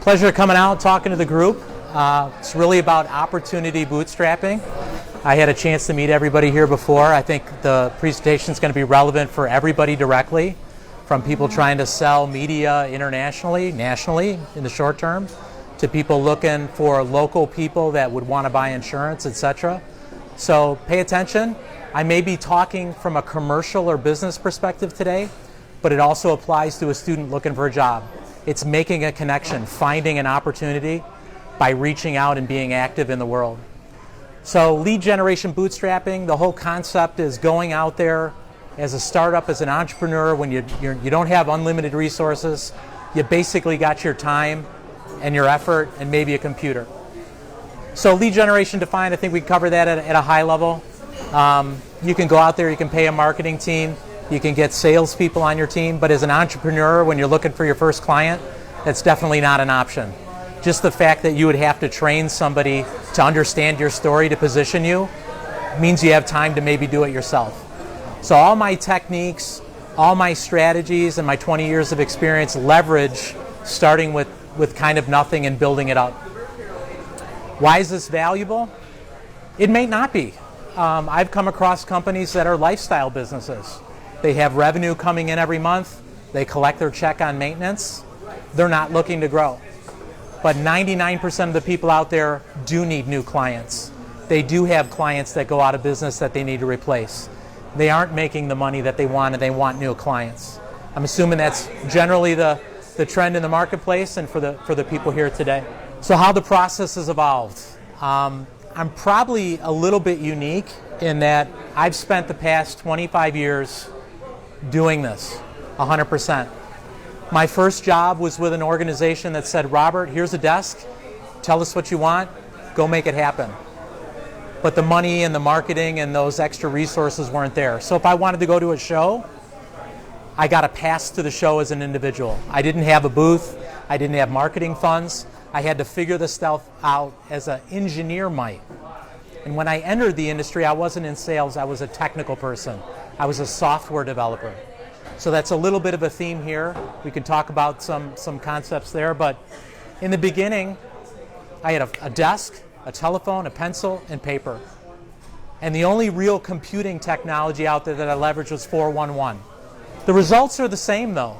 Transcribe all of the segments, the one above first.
Pleasure coming out, talking to the group. It's really about opportunity bootstrapping. I had a chance to meet everybody here before. I think the presentation is going to be relevant for everybody directly, from people trying to sell media internationally, nationally in the short term, to people looking for local people that would want to buy insurance, etc. So pay attention. I may be talking from a commercial or business perspective today, but it also applies to a student looking for a job. It's making a connection, finding an opportunity by reaching out and being active in the world. So lead generation bootstrapping, the whole concept is going out there as a startup, as an entrepreneur, when you don't have unlimited resources. You basically got your time and your effort and maybe a computer. So lead generation defined, I think we cover that at a high level. You can go out there, you can pay a marketing team, you can get salespeople on your team, but as an entrepreneur, when you're looking for your first client, that's definitely not an option. Just the fact that you would have to train somebody to understand your story to position you means you have time to maybe do it yourself. So all my techniques, all my strategies, and my 20 years of experience leverage starting with kind of nothing and building it up. Why is this valuable? It may not be. I've come across companies that are lifestyle businesses. They have revenue coming in every month. They collect their check on maintenance. They're not looking to grow. But 99% of the people out there do need new clients. They do have clients that go out of business that they need to replace. They aren't making the money that they want, and they want new clients. I'm assuming that's generally the trend in the marketplace and for the people here today. So how the process has evolved. I'm probably a little bit unique in that I've spent the past 25 years doing this 100%. My first job was with an organization that said, Robert, here's a desk, tell us what you want, go make it happen. But the money and the marketing and those extra resources weren't there. So if I wanted to go to a show, I got a pass to the show as an individual. I didn't have a booth, I didn't have marketing funds. I had to figure this stuff out as an engineer might. And when I entered the industry, I wasn't in sales, I was a technical person. I was a software developer. So that's a little bit of a theme here. We can talk about some concepts there, but in the beginning, I had a desk, a telephone, a pencil, and paper. And the only real computing technology out there that I leveraged was 411. The results are the same though.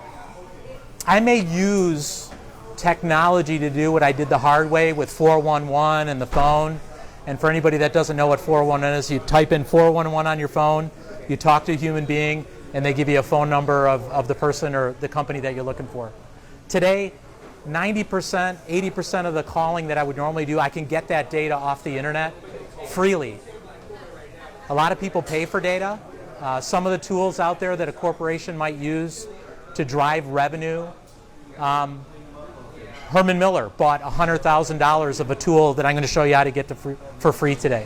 I may use technology to do what I did the hard way with 411 and the phone. And for anybody that doesn't know what 411 is, you type in 411 on your phone, you talk to a human being, and they give you a phone number of the person or the company that you're looking for. Today, 90%, 80% of the calling that I would normally do, I can get that data off the internet freely. A lot of people pay for data. Some of the tools out there that a corporation might use to drive revenue. Herman Miller bought $100,000 of a tool that I'm going to show you how to get for free today.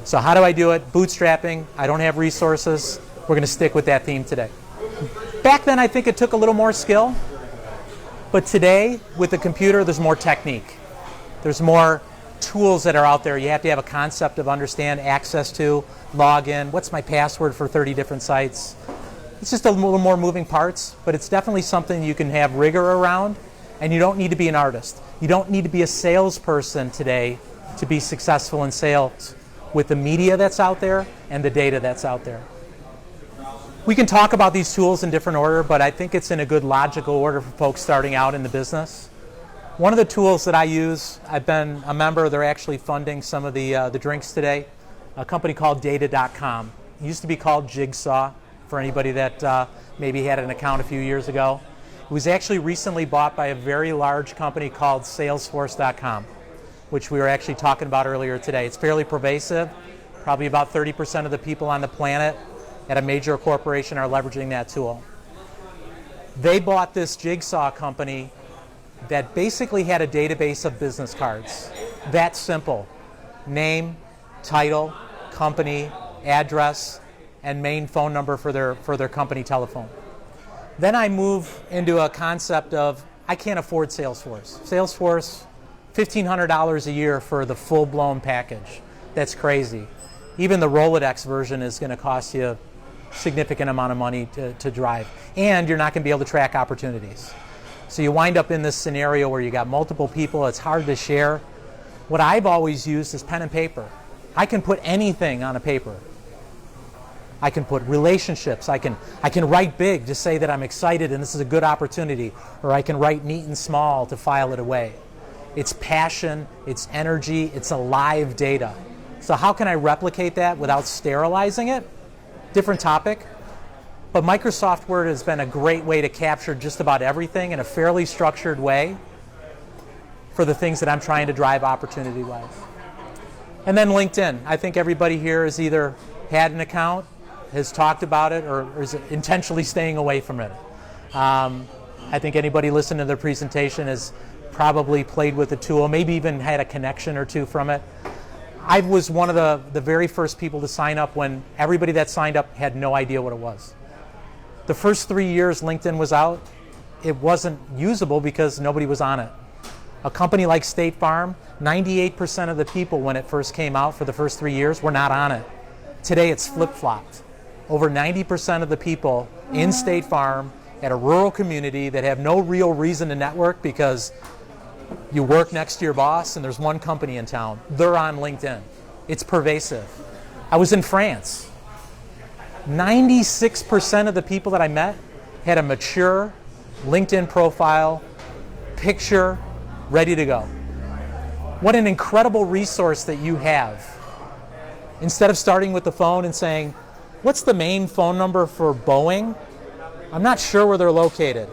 So how do I do it? Bootstrapping. I don't have resources. We're going to stick with that theme today. Back then, I think it took a little more skill. But today, with the computer, there's more technique. There's more tools that are out there. You have to have a concept of understand, access to, log in. What's my password for 30 different sites? It's just a little more moving parts, but it's definitely something you can have rigor around, and you don't need to be an artist. You don't need to be a salesperson today to be successful in sales with the media that's out there and the data that's out there. We can talk about these tools in different order, but I think it's in a good logical order for folks starting out in the business. One of the tools that I use, I've been a member, they're actually funding some of the drinks today, a company called data.com. It used to be called Jigsaw, for anybody that maybe had an account a few years ago. It was actually recently bought by a very large company called Salesforce.com, which we were actually talking about earlier today. It's fairly pervasive. Probably about 30% of the people on the planet at a major corporation are leveraging that tool. They bought this Jigsaw company that basically had a database of business cards. That simple. Name, title, company, address, and main phone number for their company telephone. Then I move into a concept of, I can't afford Salesforce. Salesforce, $1,500 a year for the full-blown package. That's crazy. Even the Rolodex version is going to cost you a significant amount of money to drive. And you're not going to be able to track opportunities. So you wind up in this scenario where you got multiple people, it's hard to share. What I've always used is pen and paper. I can put anything on a paper. I can put relationships. I can write big to say that I'm excited and this is a good opportunity, or I can write neat and small to file it away. It's passion, it's energy, it's alive data. So how can I replicate that without sterilizing it? Different topic. But Microsoft Word has been a great way to capture just about everything in a fairly structured way for the things that I'm trying to drive opportunity-wise. And then LinkedIn. I think everybody here has either had an account, has talked about it, or is intentionally staying away from it. I think anybody listening to the presentation has probably played with the tool, maybe even had a connection or two from it. I was one of the very first people to sign up when everybody that signed up had no idea what it was. The first 3 years LinkedIn was out, it wasn't usable because nobody was on it. A company like State Farm, 98% of the people when it first came out for the first 3 years were not on it. Today it's flip-flopped. Over 90% of the people in State Farm at a rural community that have no real reason to network because you work next to your boss and there's one company in town, they're on LinkedIn. It's pervasive. I was in France. 96% of the people that I met had a mature LinkedIn profile, picture, ready to go. What an incredible resource that you have. Instead of starting with the phone and saying, what's the main phone number for Boeing? I'm not sure where they're located.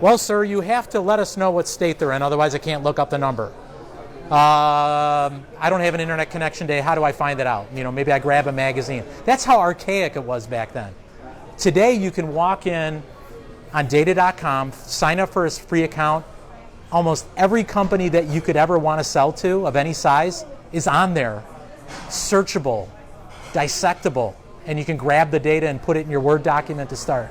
Well, sir, you have to let us know what state they're in, otherwise I can't look up the number. I don't have an internet connection today. How do I find it out? You know, maybe I grab a magazine. That's how archaic it was back then. Today, you can walk in on data.com, sign up for a free account. Almost every company that you could ever want to sell to of any size is on there. Searchable, dissectable, and you can grab the data and put it in your Word document to start.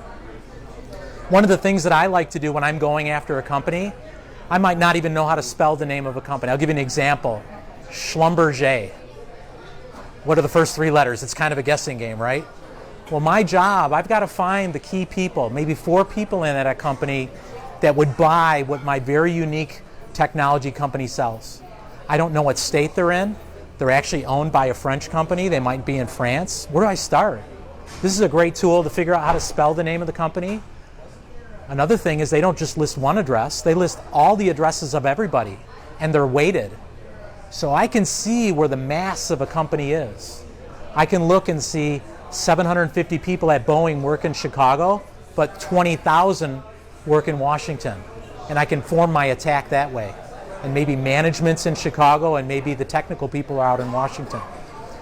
One of the things that I like to do when I'm going after a company, I might not even know how to spell the name of a company. I'll give you an example. Schlumberger. What are the first three letters? It's kind of a guessing game, right? Well, my job, I've got to find the key people, maybe 4 people in at a company that would buy what my very unique technology company sells. I don't know what state they're in. They're actually owned by a French company. They might be in France. Where do I start? This is a great tool to figure out how to spell the name of the company. Another thing is they don't just list one address, they list all the addresses of everybody, and they're weighted. So I can see where the mass of a company is. I can look and see 750 people at Boeing work in Chicago, but 20,000 work in Washington. And I can form my attack that way. And maybe management's in Chicago and maybe the technical people are out in Washington.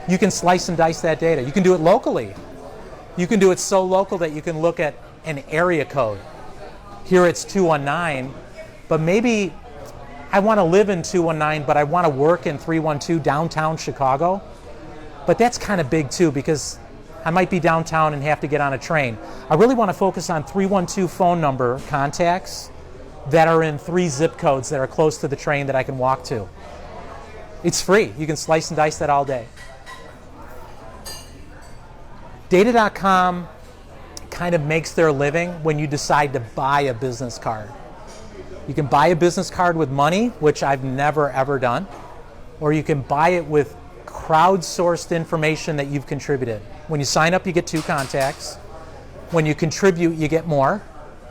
You can slice and dice that data. You can do it locally. You can do it so local that you can look at an area code. Here it's 219, but maybe I want to live in 219, but I want to work in 312 downtown Chicago. But that's kind of big too, because I might be downtown and have to get on a train. I really want to focus on 312 phone number contacts that are in 3 zip codes that are close to the train that I can walk to. It's free. You can slice and dice that all day. Data.com kind of makes their living when you decide to buy a business card. You can buy a business card with money, which I've never ever done, or you can buy it with crowdsourced information that you've contributed. When you sign up, you get 2 contacts. When you contribute, you get more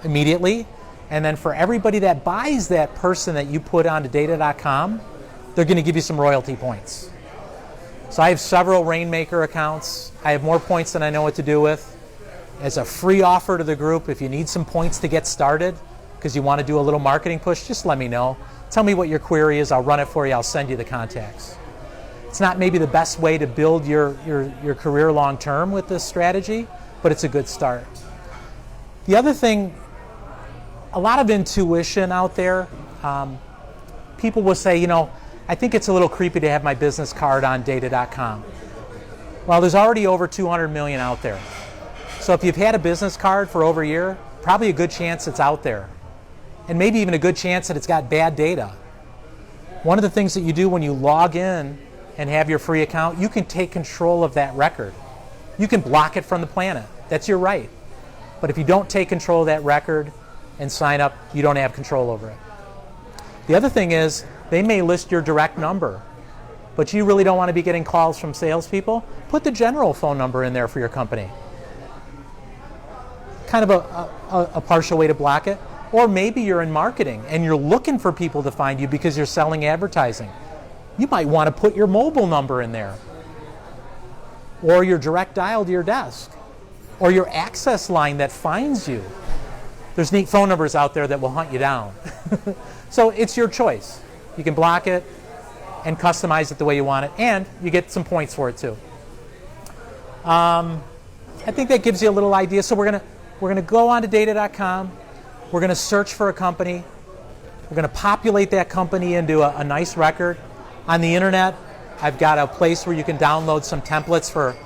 immediately. And then for everybody that buys that person that you put onto data.com, they're going to give you some royalty points. So I have several Rainmaker accounts. I have more points than I know what to do with. As a free offer to the group, if you need some points to get started because you want to do a little marketing push, just let me know. Tell me what your query is. I'll run it for you. I'll send you the contacts. It's not maybe the best way to build your career long term with this strategy, but it's a good start. The other thing, a lot of intuition out there. People will say, you know, I think it's a little creepy to have my business card on data.com. Well, there's already over 200 million out there. So if you've had a business card for over a year, probably a good chance it's out there. And maybe even a good chance that it's got bad data. One of the things that you do when you log in and have your free account, you can take control of that record. You can block it from the planet. That's your right. But if you don't take control of that record, and sign up, you don't have control over it. The other thing is, they may list your direct number, but you really don't want to be getting calls from salespeople. Put the general phone number in there for your company. Kind of a partial way to block it. Or maybe you're in marketing and you're looking for people to find you because you're selling advertising. You might want to put your mobile number in there, or your direct dial to your desk, or your access line that finds you. There's neat phone numbers out there that will hunt you down. So it's your choice. You can block it and customize it the way you want it, and you get some points for it too. I think that gives you a little idea. So we're gonna go on to data.com. We're gonna search for a company. We're gonna populate that company into a nice record. On the internet, I've got a place where you can download some templates for,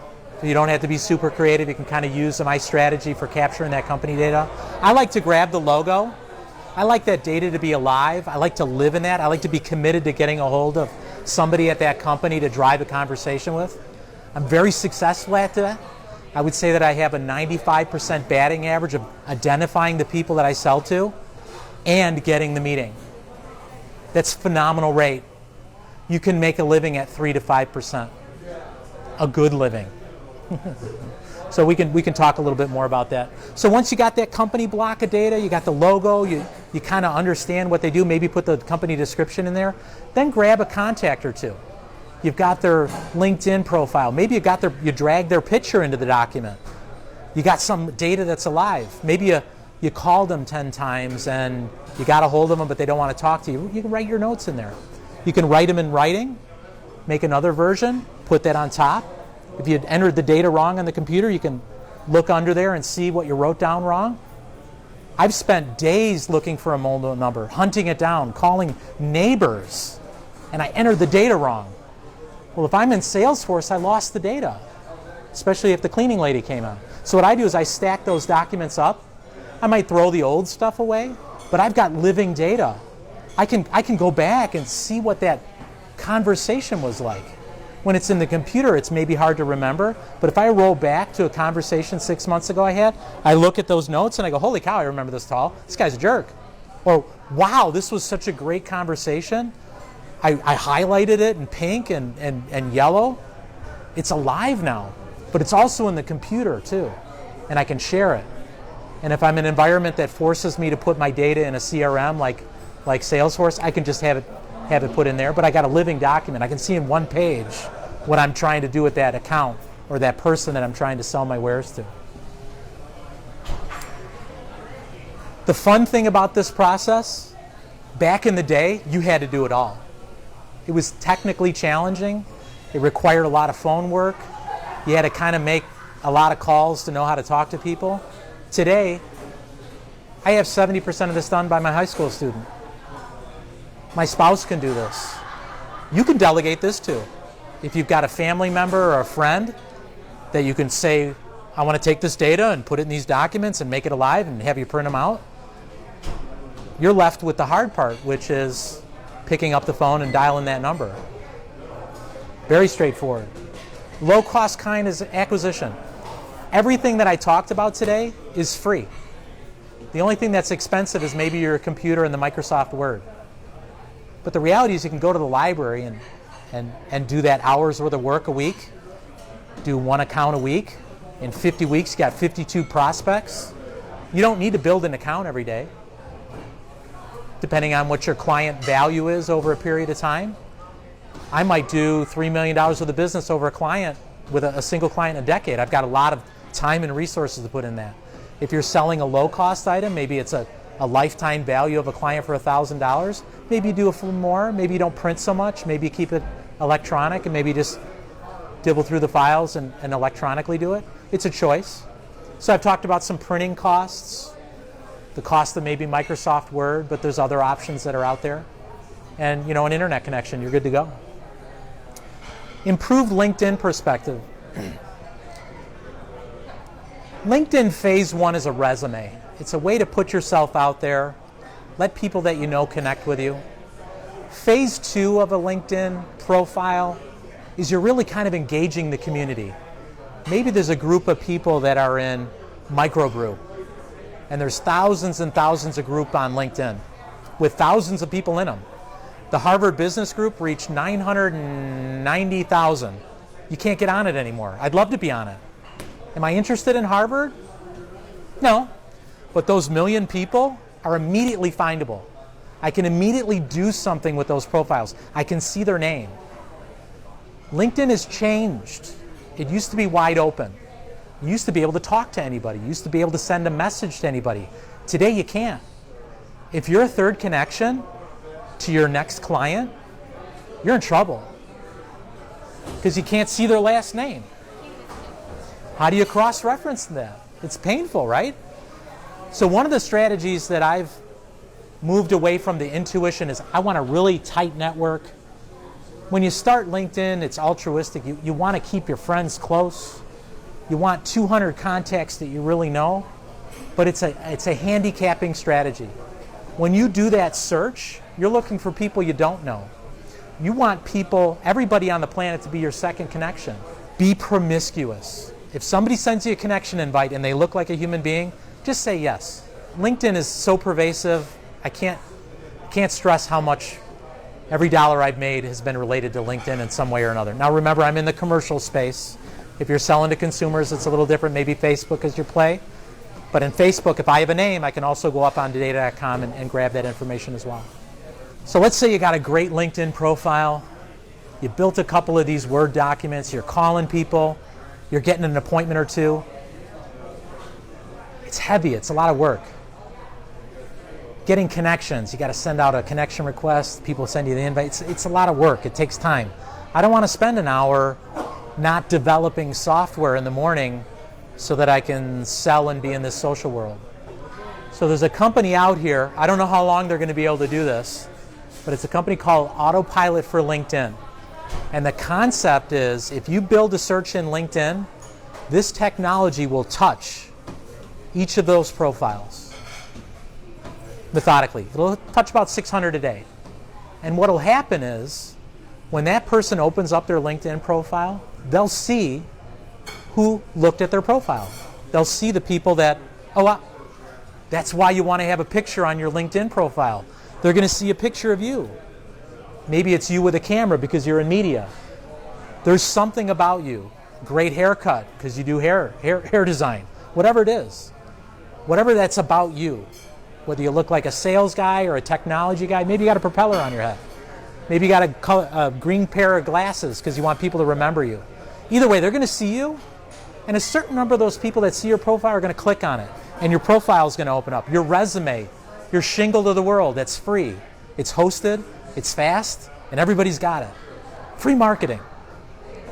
you don't have to be super creative. You can kind of use my strategy for capturing that company data. I like to grab the logo. I like that data to be alive. I like to live in that. I like to be committed to getting a hold of somebody at that company to drive a conversation with. I'm very successful at that. I would say that I have a 95% batting average of identifying the people that I sell to and getting the meeting. That's a phenomenal rate. You can make a living at 3 to 5%. A good living. So we can talk a little bit more about that. So once you got that company block of data, you got the logo, you kind of understand what they do, maybe put the company description in there, then grab a contact or two. You've got their LinkedIn profile. Maybe you drag their picture into the document. You got some data that's alive. Maybe you called them 10 times and you got a hold of them, but they don't want to talk to you. You can write your notes in there. You can write them in writing, make another version, put that on top. If you entered the data wrong on the computer, you can look under there and see what you wrote down wrong. I've spent days looking for a mobile number, hunting it down, calling neighbors, and I entered the data wrong. Well, if I'm in Salesforce, I lost the data, especially if the cleaning lady came out. So what I do is I stack those documents up. I might throw the old stuff away, but I've got living data. I can go back and see what that conversation was like. When it's in the computer, it's maybe hard to remember, but if I roll back to a conversation 6 months ago I look at those notes and I go, holy cow, I remember this call. This guy's a jerk. Or, wow, this was such a great conversation. I highlighted it in pink and yellow. It's alive now, but it's also in the computer too, and I can share it. And if I'm in an environment that forces me to put my data in a CRM like Salesforce, I can just have it put in there, but I got a living document. I can see in one page what I'm trying to do with that account or that person that I'm trying to sell my wares to. The fun thing about this process, back in the day, you had to do it all. It was technically challenging. It required a lot of phone work. You had to kind of make a lot of calls to know how to talk to people. Today, I have 70% of this done by my high school student. My spouse can do this. You can delegate this to. If you've got a family member or a friend that you can say, I want to take this data and put it in these documents and make it alive and have you print them out, you're left with the hard part, which is picking up the phone and dialing that number. Very straightforward. Low-cost kind is acquisition. Everything that I talked about today is free. The only thing that's expensive is maybe your computer and the Microsoft Word. But the reality is you can go to the library and do that hours worth of work a week, do one account a week. In 50 weeks, you got 52 prospects. You don't need to build an account every day, depending on what your client value is over a period of time. I might do $3 million worth of business over a client with a single client in a decade. I've got a lot of time and resources to put in that. If you're selling a low-cost item, maybe it's a lifetime value of a client for $1,000. Maybe you do a little more. Maybe you don't print so much. Maybe you keep it electronic and maybe you just dibble through the files and electronically do it. It's a choice. So I've talked about some printing costs, the cost of maybe Microsoft Word, but there's other options that are out there. And an internet connection, you're good to go. Improved LinkedIn perspective. LinkedIn phase 1 is a resume. It's a way to put yourself out there, let people that you know connect with you. Phase 2 of a LinkedIn profile is you're really kind of engaging the community. Maybe there's a group of people that are in microbrew, And there's thousands and thousands of groups on LinkedIn with thousands of people in them. The Harvard Business Group reached 990,000. You can't get on it anymore. I'd love to be on it. Am I interested in Harvard? No. But those million people are immediately findable. I can immediately do something with those profiles. I can see their name. LinkedIn has changed. It used to be wide open. You used to be able to talk to anybody. You used to be able to send a message to anybody. Today you can't. If you're a third connection to your next client, you're in trouble because you can't see their last name. How do you cross-reference that? It's painful, right? So one of the strategies that I've moved away from the intuition is I want a really tight network. When you start LinkedIn, it's altruistic. You want to keep your friends close. You want 200 contacts that you really know, but it's a handicapping strategy. When you do that search, you're looking for people you don't know. You want people, everybody on the planet, to be your second connection. Be promiscuous. If somebody sends you a connection invite and they look like a human being, just say yes. LinkedIn is so pervasive, I can't stress how much every dollar I've made has been related to LinkedIn in some way or another. Now remember, I'm in the commercial space. If you're selling to consumers, it's a little different. Maybe Facebook is your play. But in Facebook, if I have a name, I can also go up on data.com and grab that information as well. So let's say you got a great LinkedIn profile. You built a couple of these Word documents. You're calling people. You're getting an appointment or two. It's heavy. It's a lot of work. Getting connections. You got to send out a connection request. People send you the invite. It's a lot of work. It takes time. I don't want to spend an hour not developing software in the morning so that I can sell and be in this social world. So there's a company out here. I don't know how long they're going to be able to do this, but it's a company called Autopilot for LinkedIn. And the concept is if you build a search in LinkedIn, this technology will touch each of those profiles methodically. It'll touch about 600 a day. And what will happen is when that person opens up their LinkedIn profile, they'll see who looked at their profile. They'll see the people that, that's why you want to have a picture on your LinkedIn profile. They're going to see a picture of you. Maybe it's you with a camera because you're in media. There's something about you. Great haircut because you do hair design. Whatever it is. Whatever that's about you. Whether you look like a sales guy or a technology guy. Maybe you got a propeller on your head. Maybe you got a green pair of glasses because you want people to remember you. Either way, they're going to see you. And a certain number of those people that see your profile are going to click on it. And your profile is going to open up. Your resume, your shingle to the world, that's free. It's hosted, it's fast, and everybody's got it. Free marketing.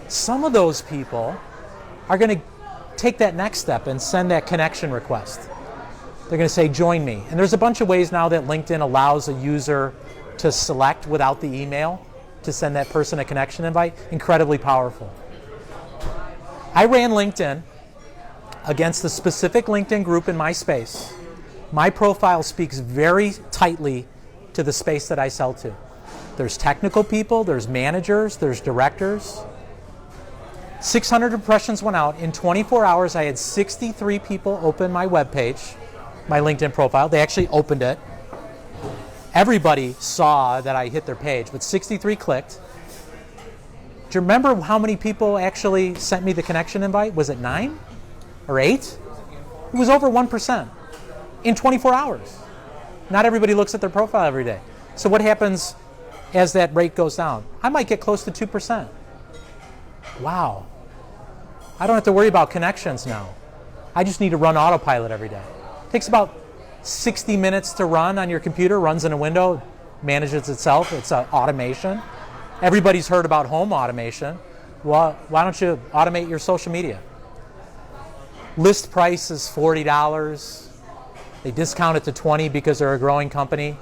Some of those people are going to take that next step and send that connection request. They're going to say, join me. And there's a bunch of ways now that LinkedIn allows a user to select without the email to send that person a connection invite. Incredibly powerful. I ran LinkedIn against a specific LinkedIn group in my space. My profile speaks very tightly to the space that I sell to. There's technical people, there's managers, there's directors. 600 impressions went out. In 24 hours, I had 63 people open my webpage, my LinkedIn profile. They actually opened it. Everybody saw that I hit their page, but 63 clicked. Do you remember how many people actually sent me the connection invite? Was it 9 or 8? It was over 1% in 24 hours. Not everybody looks at their profile every day. So what happens as that rate goes down? I might get close to 2%. Wow. I don't have to worry about connections now. I just need to run autopilot every day. It takes about 60 minutes to run on your computer, runs in a window, manages itself. It's an automation. Everybody's heard about home automation. Well, why don't you automate your social media? List price is $40. They discount it to $20 because they're a growing company.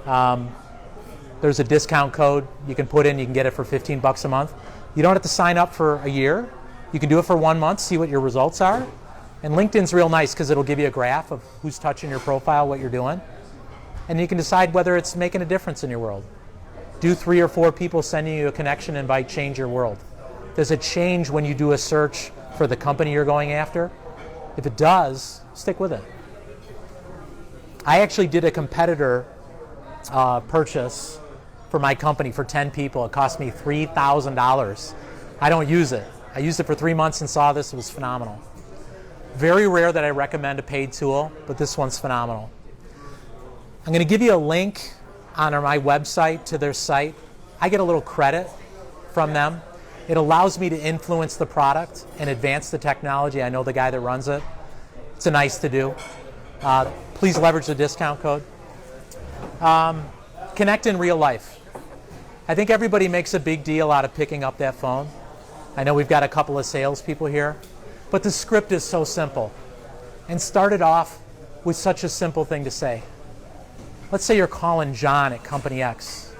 There's a discount code you can put in. You can get it for $15 a month. You don't have to sign up for a year. You can do it for 1 month, see what your results are. And LinkedIn's real nice because it'll give you a graph of who's touching your profile, what you're doing. And you can decide whether it's making a difference in your world. Do 3 or 4 people sending you a connection invite change your world? Does it change when you do a search for the company you're going after? If it does, stick with it. I actually did a competitor purchase for my company for 10 people. It cost me $3,000. I don't use it. I used it for 3 months and saw this. It was phenomenal. Very rare that I recommend a paid tool, but this one's phenomenal. I'm going to give you a link on my website to their site. I get a little credit from them. It allows me to influence the product and advance the technology. I know the guy that runs it. It's a nice to do. Please leverage the discount code. Connect in real life. I think everybody makes a big deal out of picking up that phone. I know we've got a couple of salespeople here, but the script is so simple. And start it off with such a simple thing to say. Let's say you're calling John at Company X.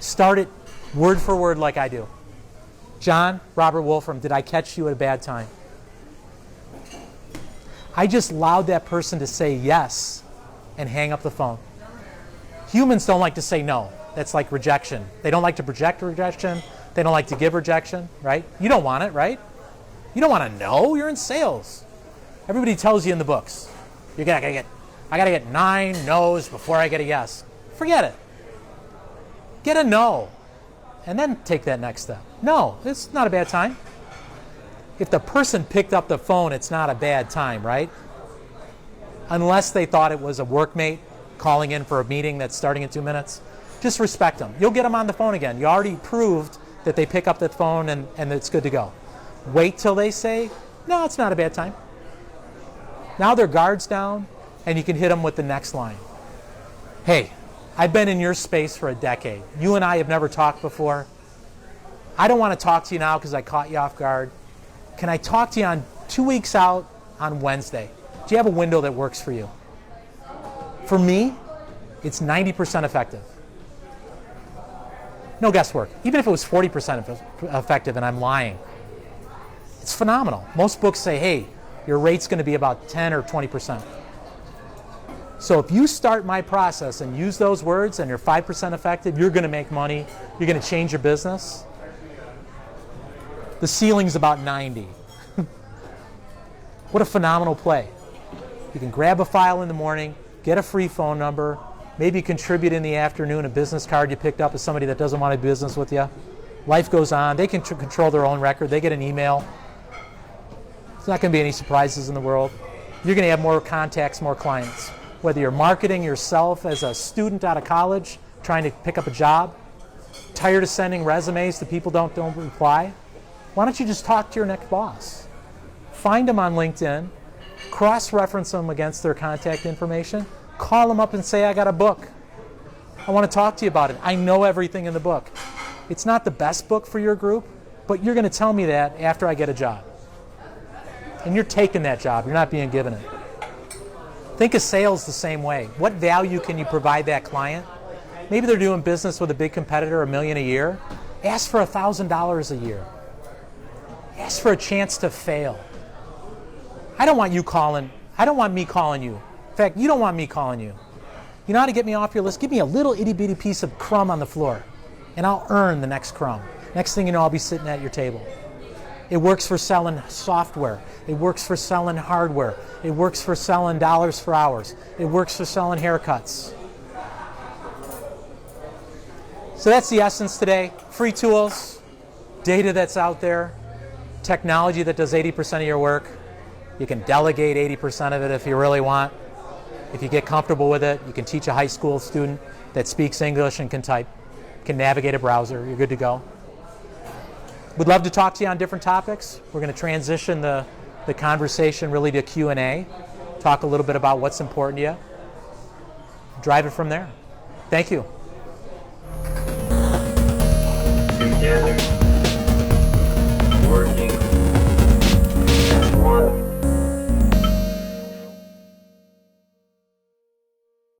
Start it word for word like I do. John, Robert Wolfram, did I catch you at a bad time? I just allowed that person to say yes and hang up the phone. Humans don't like to say no. That's like rejection. They don't like to project rejection. They don't like to give rejection, right? You don't want it, right? You don't want to know. You're in sales. Everybody tells you in the books, I gotta get 9 no's before I get a yes. Forget it. Get a no, and then take that next step. No, it's not a bad time. If the person picked up the phone, it's not a bad time, right? Unless they thought it was a workmate calling in for a meeting that's starting in 2 minutes. Just respect them. You'll get them on the phone again. You already proved that they pick up the phone and it's good to go. Wait till they say, no, it's not a bad time. Now their guard's down, and you can hit them with the next line. Hey, I've been in your space for a decade. You and I have never talked before. I don't want to talk to you now because I caught you off guard. Can I talk to you on 2 weeks out on Wednesday? Do you have a window that works for you? For me, it's 90% effective. No guesswork. Even if it was 40% effective and I'm lying, it's phenomenal. Most books say, hey, your rate's going to be about 10 or 20%. So if you start my process and use those words and you're 5% effective, you're going to make money. You're going to change your business. The ceiling's about 90. What a phenomenal play. You can grab a file in the morning, get a free phone number, maybe contribute in the afternoon a business card you picked up with somebody that doesn't want to do business with you. Life goes on. They can control their own record. They get an email. There's not going to be any surprises in the world. You're going to have more contacts, more clients. Whether you're marketing yourself as a student out of college, trying to pick up a job, tired of sending resumes to people don't reply, why don't you just talk to your next boss? Find them on LinkedIn, cross-reference them against their contact information, call them up and say, I got a book. I want to talk to you about it. I know everything in the book. It's not the best book for your group, but you're going to tell me that after I get a job. And you're taking that job. You're not being given it. Think of sales the same way. What value can you provide that client? Maybe they're doing business with a big competitor, $1 million a year. Ask for $1,000 a year. Ask for a chance to fail. I don't want me calling you. In fact, you don't want me calling you. You know how to get me off your list? Give me a little itty-bitty piece of crumb on the floor, and I'll earn the next crumb. Next thing you know, I'll be sitting at your table. It works for selling software. It works for selling hardware. It works for selling dollars for hours. It works for selling haircuts. So that's the essence today. Free tools, data that's out there, technology that does 80% of your work. You can delegate 80% of it if you really want. If you get comfortable with it, you can teach a high school student that speaks English and can type, can navigate a browser. You're good to go. We'd love to talk to you on different topics. We're going to transition the conversation really to Q&A, talk a little bit about what's important to you, drive it from there. Thank you. Together.